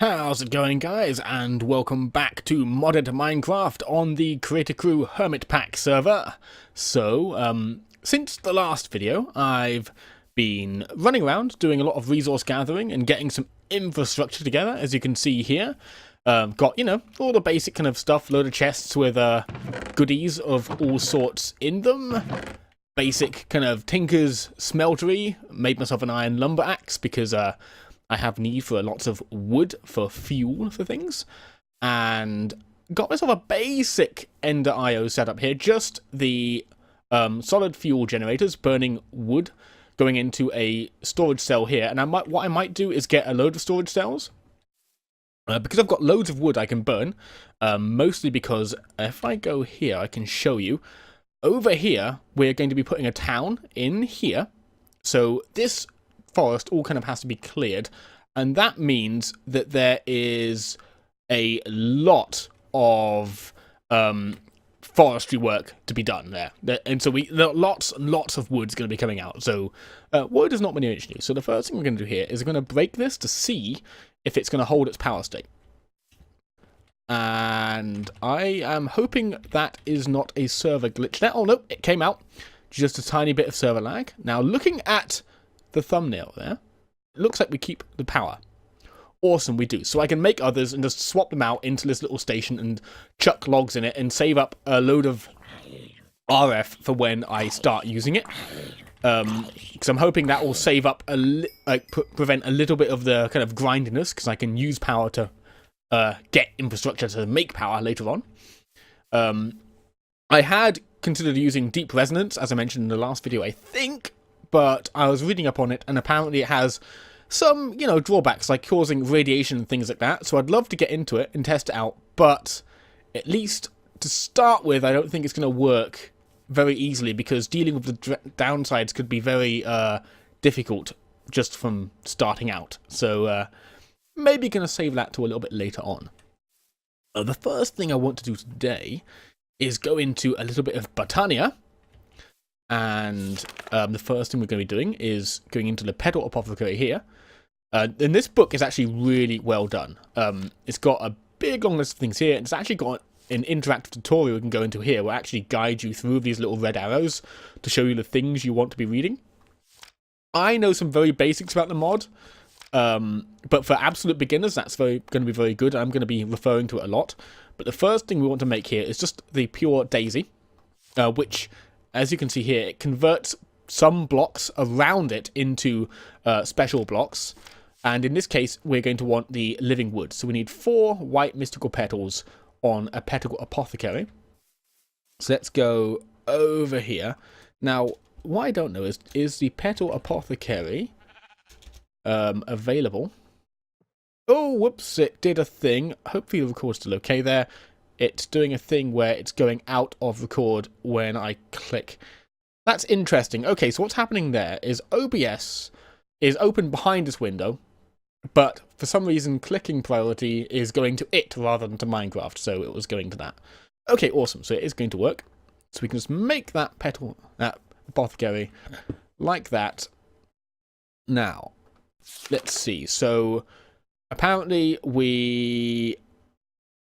How's it going, guys, and welcome back to modded Minecraft on the Creaticrew HermitPack server. So, since the last video, I've been running around doing a lot of resource gathering and getting some infrastructure together, as you can see here. Got, all the basic kind of stuff, load of chests with goodies of all sorts in them. Basic kind of tinker's smeltery, made myself an iron lumber axe because I have need for lots of wood for fuel for things, and got myself a basic Ender IO setup here, just the solid fuel generators burning wood going into a storage cell here. And what I might do is get a load of storage cells, because I've got loads of wood I can burn, mostly because if I go here I can show you. Over here we're going to be putting a town in here, so this forest all kind of has to be cleared, and that means that there is a lot of forestry work to be done there, and so lots and lots of wood's going to be coming out. So wood is not many issue. So the first thing we're going to do here is we're going to break this to see if it's going to hold its power state, and I am hoping that is not a server glitch there. Oh no, it came out, just a tiny bit of server lag. Now looking at the thumbnail there, it looks like we keep the power. Awesome, we do. So I can make others and just swap them out into this little station and chuck logs in it and save up a load of RF for when I start using it. Because I'm hoping that will save up prevent a little bit of the kind of grindiness, because I can use power to get infrastructure to make power later on. I had considered using deep resonance, as I mentioned in the last video, I think, but I was reading up on it, and apparently it has some, drawbacks, like causing radiation and things like that. So I'd love to get into it and test it out, but at least to start with, I don't think it's going to work very easily, because dealing with the downsides could be very difficult just from starting out. So maybe going to save that to a little bit later on. The first thing I want to do today is go into a little bit of Botania. And the first thing we're going to be doing is going into the Petal Apothecary here. And this book is actually really well done. It's got a big long list of things here. It's actually got an interactive tutorial we can go into here, where it actually guide you through these little red arrows to show you the things you want to be reading. I know some very basics about the mod, but for absolute beginners, that's going to be very good. I'm going to be referring to it a lot. But the first thing we want to make here is just the pure daisy, which, as you can see here, it converts some blocks around it into special blocks. And in this case, we're going to want the living wood. So we need 4 white mystical petals on a petal apothecary. So let's go over here. Now, what I don't know is the petal apothecary available? Oh, whoops, it did a thing. Hopefully the record's still okay there. It's doing a thing where it's going out of record when I click. That's interesting. Okay, so what's happening there is OBS is open behind this window, but for some reason clicking priority is going to it rather than to Minecraft, so it was going to that. Okay, awesome. So it is going to work. So we can just make that apothecary like that. Now, let's see. So apparently we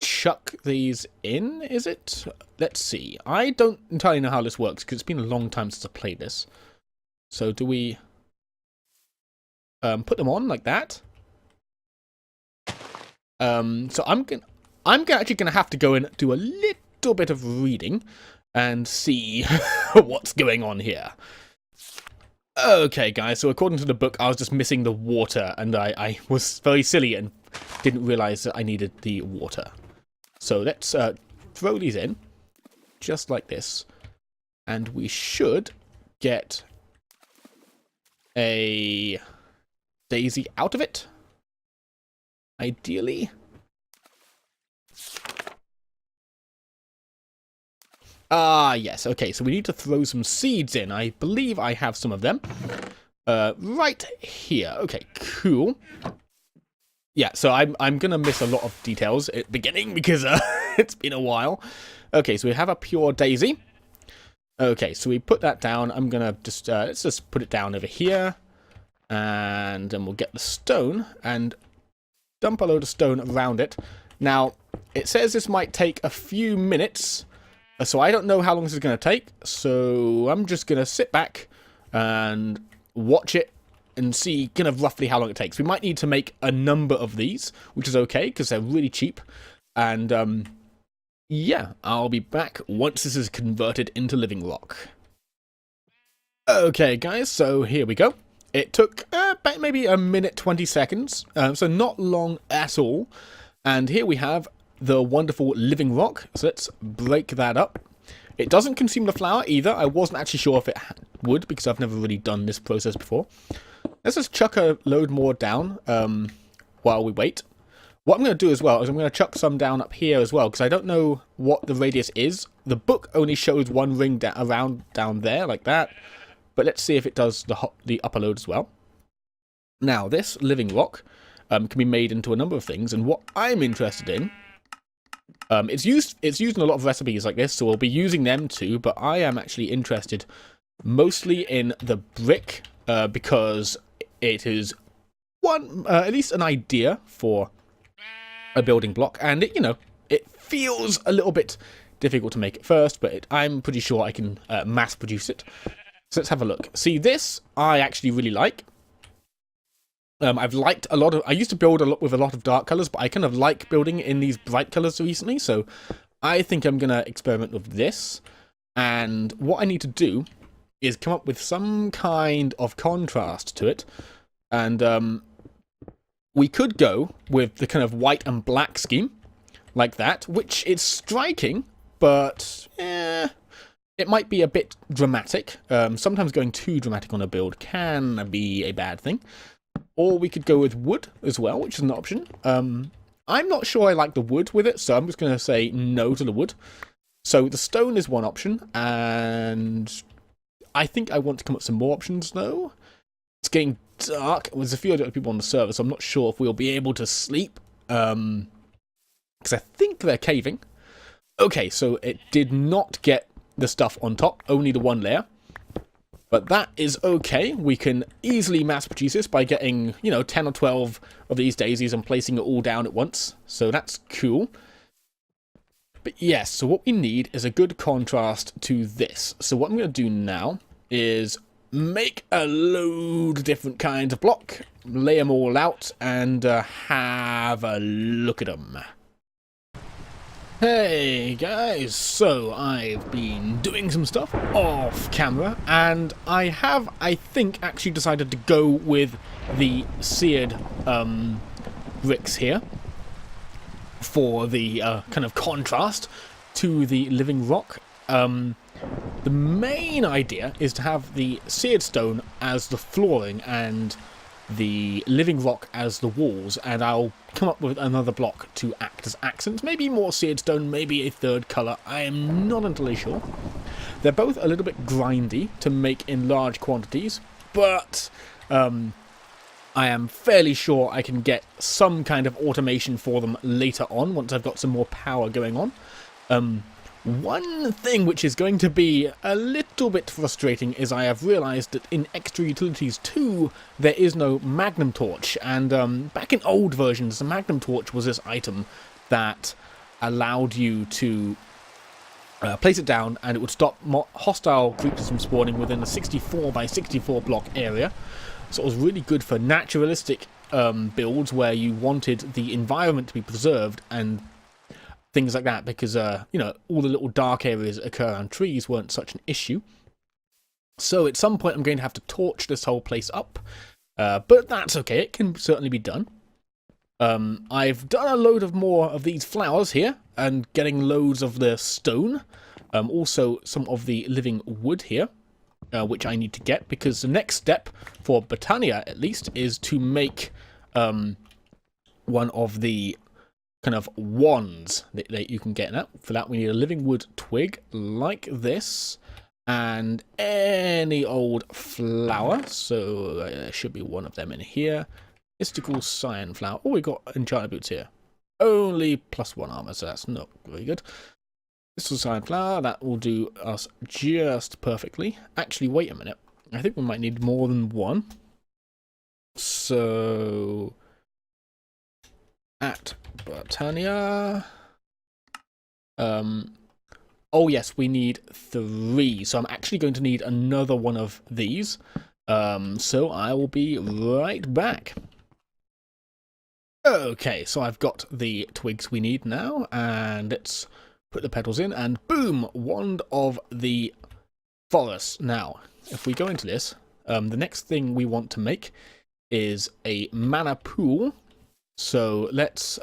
chuck these in, is it? Let's see. I don't entirely know how this works, because it's been a long time since I played this. So do we put them on like that? So I'm actually gonna have to go and do a little bit of reading and see what's going on here. Okay, guys, so according to the book, I was just missing the water, and I was very silly and didn't realize that I needed the water. So let's throw these in, just like this, and we should get a daisy out of it, ideally. Ah, yes, okay, so we need to throw some seeds in. I believe I have some of them. Right here. Okay, cool. Yeah, so I'm gonna miss a lot of details at the beginning, because it's been a while. Okay, so we have a pure daisy. Okay, so we put that down. I'm gonna just let's just put it down over here, and then we'll get the stone, and dump a load of stone around it. Now, it says this might take a few minutes, so I don't know how long this is going to take, so I'm just going to sit back and watch it and see kind of roughly how long it takes. We might need to make a number of these, which is okay, because they're really cheap. And, yeah, I'll be back once this is converted into living rock. Okay, guys, so here we go. It took about maybe a minute 20 seconds, so not long at all. And here we have the wonderful living rock. So let's break that up. It doesn't consume the flour either. I wasn't actually sure if it would, because I've never really done this process before. Let's just chuck a load more down while we wait. What I'm going to do as well is I'm going to chuck some down up here as well, because I don't know what the radius is. The book only shows one ring around down there, like that. But let's see if it does the upper load as well. Now, this living rock can be made into a number of things, and what I'm interested in, it's used in a lot of recipes like this, so we'll be using them too, but I am actually interested mostly in the brick, because it is at least an idea for a building block, and it feels a little bit difficult to make at first, but I'm pretty sure I can mass produce it. So let's have a look. See, this I actually really like. I've liked a lot of... I used to build with a lot of dark colours, but I kind of like building in these bright colours recently, so I think I'm going to experiment with this. And what I need to do is come up with some kind of contrast to it. And we could go with the kind of white and black scheme, like that, which is striking, but it might be a bit dramatic. Sometimes going too dramatic on a build can be a bad thing. Or we could go with wood as well, which is an option. I'm not sure I like the wood with it, so I'm just going to say no to the wood. So the stone is one option, and I think I want to come up with some more options, though. It's getting dark. There's a few other people on the server, so I'm not sure if we'll be able to sleep. Because I think they're caving. Okay, so it did not get the stuff on top, only the one layer. But that is okay. We can easily mass produce this by getting, 10 or 12 of these daisies and placing it all down at once. So that's cool. But yes, so what we need is a good contrast to this. So what I'm going to do now is make a load of different kinds of block, lay them all out, and have a look at them. Hey guys, so I've been doing some stuff off camera, and I have, I think, actually decided to go with the seared bricks here for the kind of contrast to the living rock. The main idea is to have the seared stone as the flooring and the living rock as the walls, and I'll come up with another block to act as accents. Maybe more seared stone, maybe a third colour. I am not entirely sure. They're both a little bit grindy to make in large quantities, but I am fairly sure I can get some kind of automation for them later on, once I've got some more power going on. One thing which is going to be a little bit frustrating is I have realised that in Extra Utilities 2 there is no Magnum Torch, and back in old versions the Magnum Torch was this item that allowed you to place it down and it would stop hostile creatures from spawning within a 64 by 64 block area. So it was really good for naturalistic builds where you wanted the environment to be preserved and things like that, because, all the little dark areas that occur around trees weren't such an issue. So at some point I'm going to have to torch this whole place up, but that's okay, it can certainly be done. I've done a load of more of these flowers here, and getting loads of the stone, also some of the living wood here, which I need to get, because the next step, for Botania at least, is to make one of the kind of wands that you can get. Now, for that we need a living wood twig like this, and any old flower, so there should be one of them in here. Mystical cyan flower. Oh, we got enchanted boots here. Only +1 armor, so that's not very good. Mystical cyan flower, that will do us just perfectly. Actually, wait a minute, I think we might need more than one. So at Britannia. Oh yes, we need 3. So I'm actually going to need another one of these. So I will be right back. Okay, so I've got the twigs we need now, and let's put the petals in, and boom, Wand of the Forest. Now, if we go into this, the next thing we want to make is a mana pool. So let's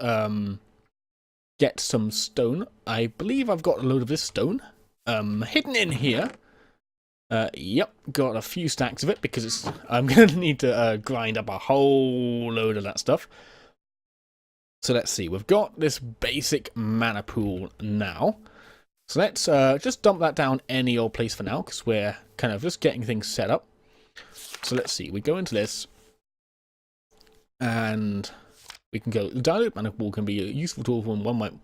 get some stone. I believe I've got a load of this stone hidden in here. Yep, got a few stacks of it because I'm going to need to grind up a whole load of that stuff. So let's see, we've got this basic mana pool now. So let's just dump that down any old place for now, because we're kind of just getting things set up. So let's see, we go into this, and we can go, the dilute mana pool can be a useful tool when one might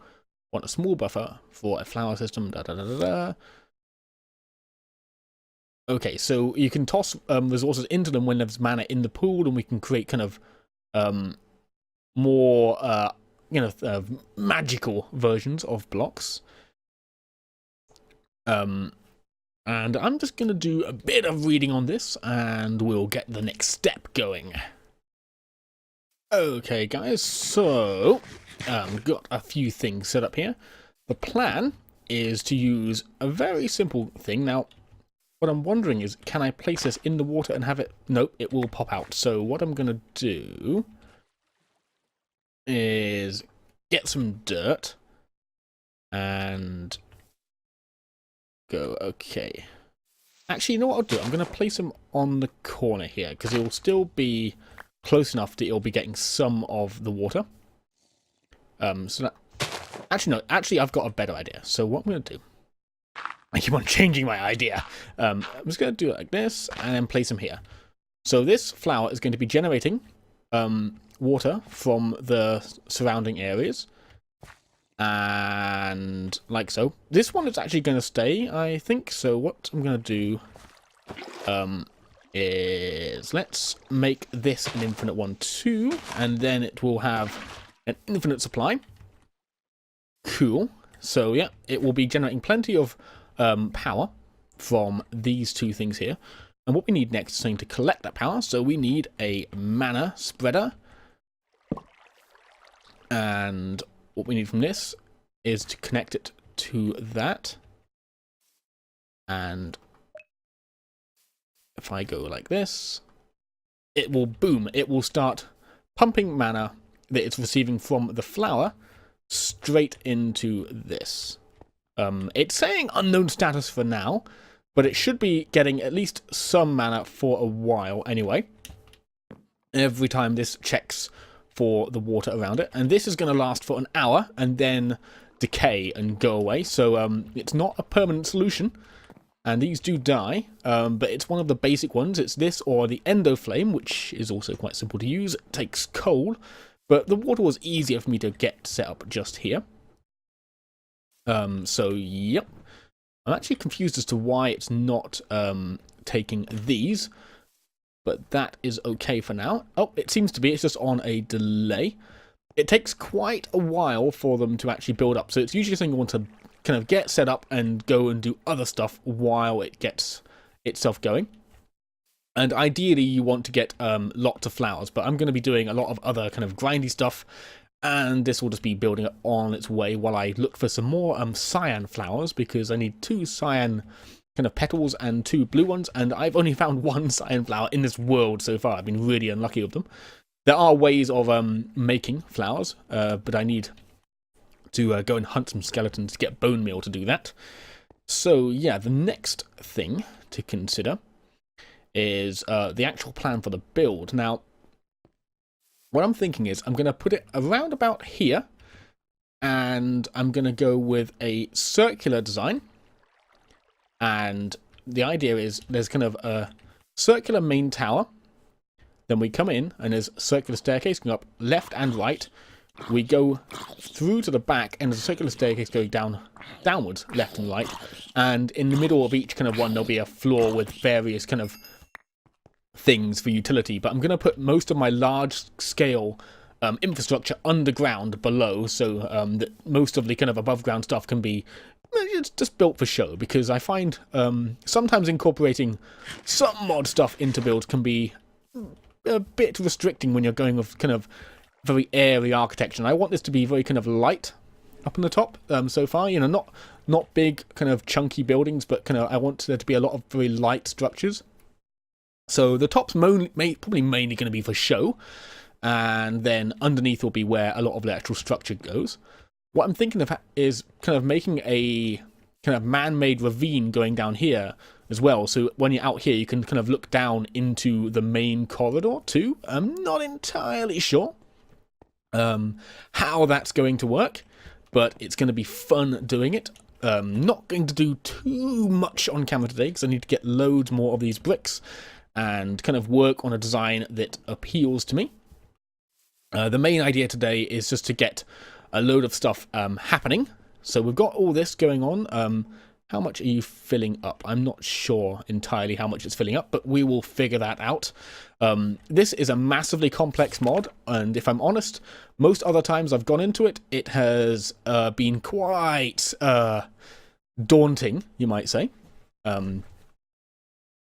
want a small buffer for a flower system, Okay, so you can toss resources into them when there's mana in the pool, and we can create kind of more, magical versions of blocks. And I'm just going to do a bit of reading on this, and we'll get the next step going. Okay, guys, so we've got a few things set up here. The plan is to use a very simple thing. Now, what I'm wondering is, can I place this in the water and have it... Nope, it will pop out. So what I'm going to do is get some dirt and go, okay. Actually, you know what I'll do? I'm going to place them on the corner here, because it will still be close enough that it'll be getting some of the water. So that... Actually, no. Actually, I've got a better idea. So what I'm going to do... I keep on changing my idea. I'm just going to do it like this, and then place them here. So this flower is going to be generating water from the surrounding areas. And like so. This one is actually going to stay, I think. So what I'm going to do is let's make this an infinite one too, and then it will have an infinite supply. Cool. So yeah, it will be generating plenty of power from these two things here. And what we need next is something to collect that power. So we need a mana spreader. And what we need from this is to connect it to that. And if I go like this, it will boom. It will start pumping mana that it's receiving from the flower straight into this. It's saying unknown status for now, but it should be getting at least some mana for a while anyway. Every time this checks for the water around it. And this is going to last for an hour and then decay and go away. So it's not a permanent solution. And these do die, but it's one of the basic ones. It's this or the Endo Flame, which is also quite simple to use. It takes coal, but the water was easier for me to get set up just here. So, yep. I'm actually confused as to why it's not taking these, but that is okay for now. Oh, it seems to be. It's just on a delay. It takes quite a while for them to actually build up, so it's usually something you want to kind of get set up and go and do other stuff while it gets itself going. And ideally, you want to get lots of flowers, but I'm going to be doing a lot of other kind of grindy stuff. And this will just be building up on its way while I look for some more cyan flowers, because I need 2 cyan kind of petals and 2 blue ones, and I've only found 1 cyan flower in this world so far. I've been really unlucky with them. There are ways of making flowers, but I need to go and hunt some skeletons to get bone meal to do that. So yeah, the next thing to consider is the actual plan for the build. Now, what I'm thinking is I'm going to put it around about here, and I'm going to go with a circular design. And the idea is there's kind of a circular main tower. Then we come in, and there's a circular staircase going up left and right. We go through to the back, and there's a circular staircase going downwards, left and right. And in the middle of each kind of one, there'll be a floor with various kind of things for utility, but I'm going to put most of my large scale infrastructure underground below, so that most of the kind of above ground stuff can be it's just built for show, because I find sometimes incorporating some mod stuff into builds can be a bit restricting when you're going with kind of very airy architecture. And I want this to be very kind of light up on the top so far, you know, not big kind of chunky buildings, but kind of I want there to be a lot of very light structures. So the top's probably mainly going to be for show, and then underneath will be where a lot of the actual structure goes. What I'm thinking of is kind of making a kind of man-made ravine going down here as well. So when you're out here, you can kind of look down into the main corridor too. I'm not entirely sure how that's going to work, but it's going to be fun doing it. Not going to do too much on camera today because I need to get loads more of these bricks and kind of work on a design that appeals to me. The main idea today is just to get a load of stuff happening. So we've got all this going on. How much are you filling up? I'm not sure entirely how much it's filling up, but we will figure that out. This is a massively complex mod, and if I'm honest, most other times I've gone into it, it has been quite daunting, you might say.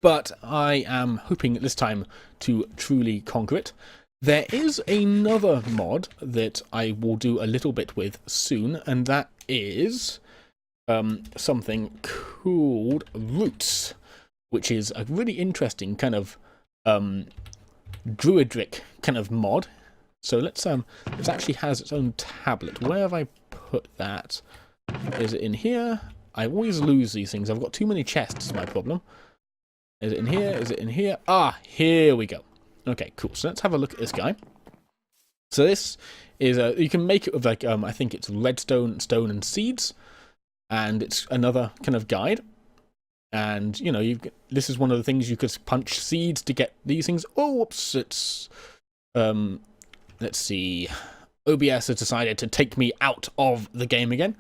But I am hoping this time to truly conquer it. There is another mod that I will do a little bit with soon, and that is something called Roots, which is a really interesting kind of druidric kind of mod. So let's it actually has its own tablet. Where have I put that? Is it in here? I always lose these things. I've got too many chests, is my problem. Is it in here? Is it in here? Ah, here we go. Okay, cool. So let's have a look at this guy. So this is you can make it with like I think it's redstone, stone, and seeds, and it's another kind of guide. And you know, this is one of the things you could punch seeds to get these things. Oh, whoops! It's let's see. OBS has decided to take me out of the game again.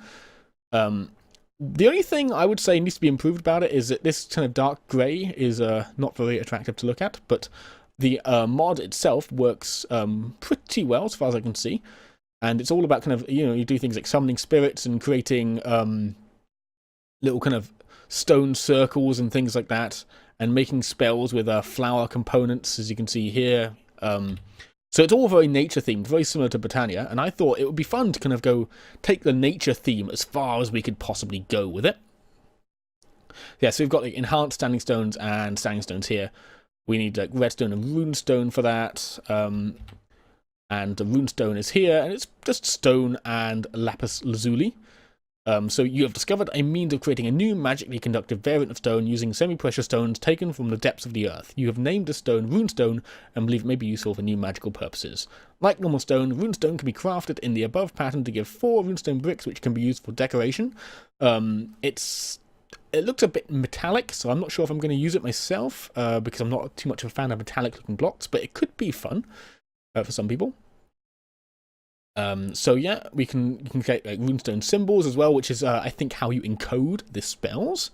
The only thing I would say needs to be improved about it is that this kind of dark grey is not very attractive to look at, but the mod itself works pretty well as far as I can see. And it's all about kind of, you know, you do things like summoning spirits and creating little kind of stone circles and things like that, and making spells with flower components, as you can see here. So it's all very nature themed, very similar to Britannia, and I thought it would be fun to kind of go take the nature theme as far as we could possibly go with it. Yeah, so we've got like enhanced standing stones and standing stones here. We need like redstone and runestone for that, and the runestone is here, and it's just stone and lapis lazuli. So you have discovered a means of creating a new magically conductive variant of stone using semi-precious stones taken from the depths of the earth. You have named the stone runestone and believe it may be useful for new magical purposes. Like normal stone, runestone can be crafted in the above pattern to give 4 runestone bricks, which can be used for decoration. It looks a bit metallic, so I'm not sure if I'm going to use it myself, because I'm not too much of a fan of metallic looking blocks, but it could be fun for some people. So yeah, you can create like runestone symbols as well, which is I think how you encode the spells.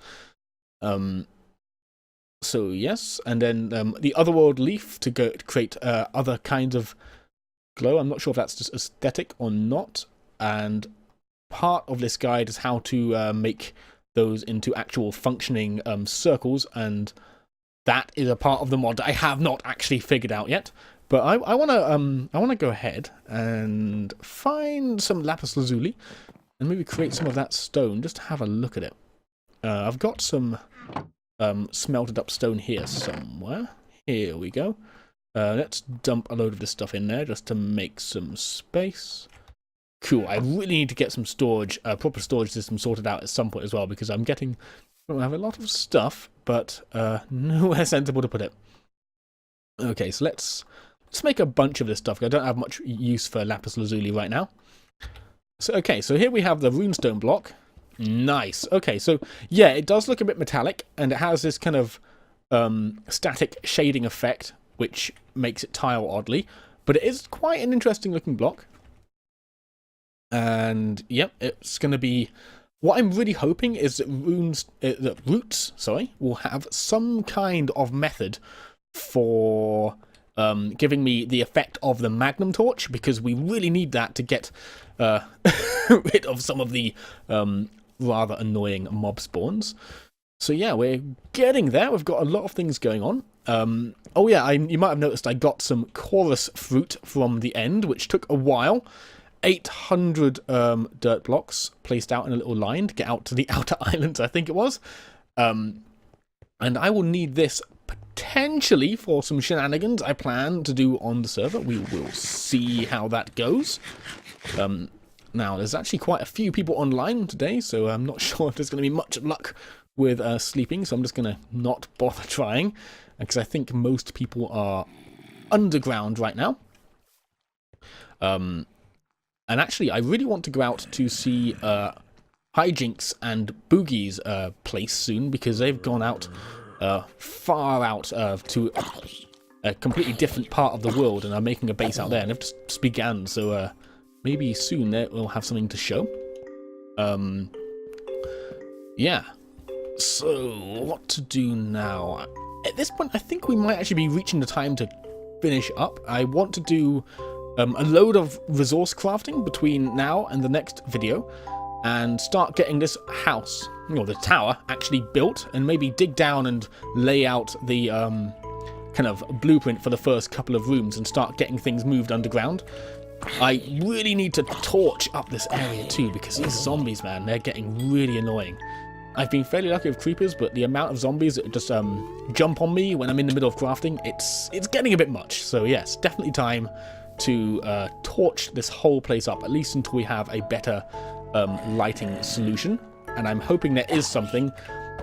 So yes, and then the otherworld leaf to create other kinds of glow. I'm not sure if that's just aesthetic or not. And part of this guide is how to make those into actual functioning circles, and that is a part of the mod that I have not actually figured out yet. But I want to go ahead and find some lapis lazuli and maybe create some of that stone just to have a look at it. I've got some smelted up stone here somewhere. Here we go. Let's dump a load of this stuff in there just to make some space. Cool. I really need to get some storage, proper storage system sorted out at some point as well, because I have a lot of stuff, but nowhere sensible to put it. Okay, so let's make a bunch of this stuff. I don't have much use for lapis lazuli right now. So okay, so here we have the runestone block. Nice. Okay, so yeah, it does look a bit metallic, and it has this kind of static shading effect, which makes it tile oddly, but it is quite an interesting looking block. And yep, it's going to be. What I'm really hoping is that Roots, will have some kind of method for giving me the effect of the magnum torch, because we really need that to get rid of some of the rather annoying mob spawns. So yeah, we're getting there. We've got a lot of things going on. Oh yeah, you might have noticed I got some chorus fruit from the end, which took a while. 800 dirt blocks placed out in a little line to get out to the outer islands, I think it was. And I will need this potentially for some shenanigans I plan to do on the server. We will see how that goes. Now, there's actually quite a few people online today, so I'm not sure if there's going to be much luck with sleeping, so I'm just going to not bother trying, because I think most people are underground right now. And actually, I really want to go out to see Hijinks and Boogie's place soon, because they've gone out far out to a completely different part of the world and are making a base out there, and they've just began, so maybe soon we'll have something to show. Yeah. So, what to do now? At this point, I think we might actually be reaching the time to finish up. I want to do a load of resource crafting between now and the next video, and start getting this house, or the tower, actually built, and maybe dig down and lay out the kind of blueprint for the first couple of rooms and start getting things moved underground. I really need to torch up this area too, because these zombies, man, they're getting really annoying. I've been fairly lucky with creepers, but the amount of zombies that just jump on me when I'm in the middle of crafting, it's getting a bit much. So yes, definitely time to torch this whole place up, at least until we have a better lighting solution. And I'm hoping there is something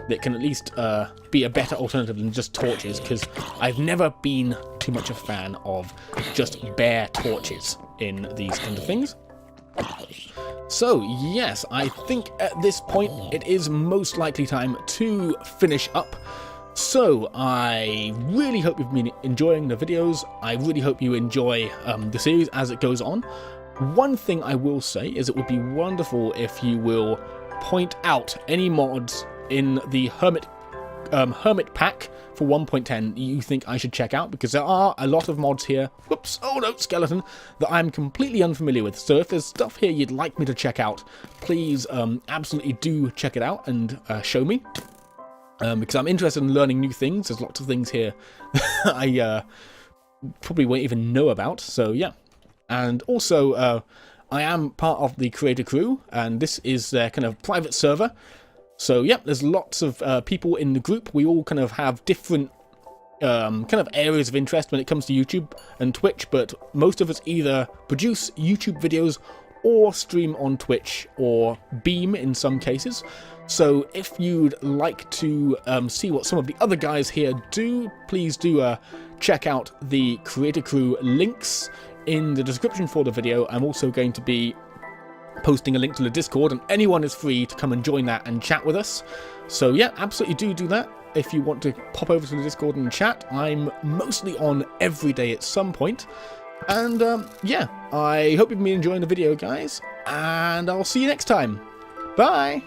that can at least be a better alternative than just torches, because I've never been too much a fan of just bare torches in these kind of things. So yes, I think at this point it is most likely time to finish up. So I really hope you've been enjoying the videos. I really hope you enjoy the series as it goes on. One thing I will say is it would be wonderful if you will point out any mods in the HermitPack for 1.10 you think I should check out, because there are a lot of mods here, whoops, oh no, skeleton, that I'm completely unfamiliar with. So if there's stuff here you'd like me to check out, please absolutely do check it out and show me, because I'm interested in learning new things. There's lots of things here I probably won't even know about, so yeah. And also I am part of the Creaticrew, and this is their kind of private server. So yeah, there's lots of people in the group. We all kind of have different kind of areas of interest when it comes to YouTube and Twitch, but most of us either produce YouTube videos or stream on Twitch or Beam in some cases. So if you'd like to see what some of the other guys here do, please do check out the Creaticrew links in the description for the video. I'm also going to be posting a link to the Discord, and anyone is free to come and join that and chat with us. So yeah, absolutely do that if you want to pop over to the Discord and chat. I'm mostly on every day at some point. And yeah, I hope you've been enjoying the video, guys, and I'll see you next time. Bye!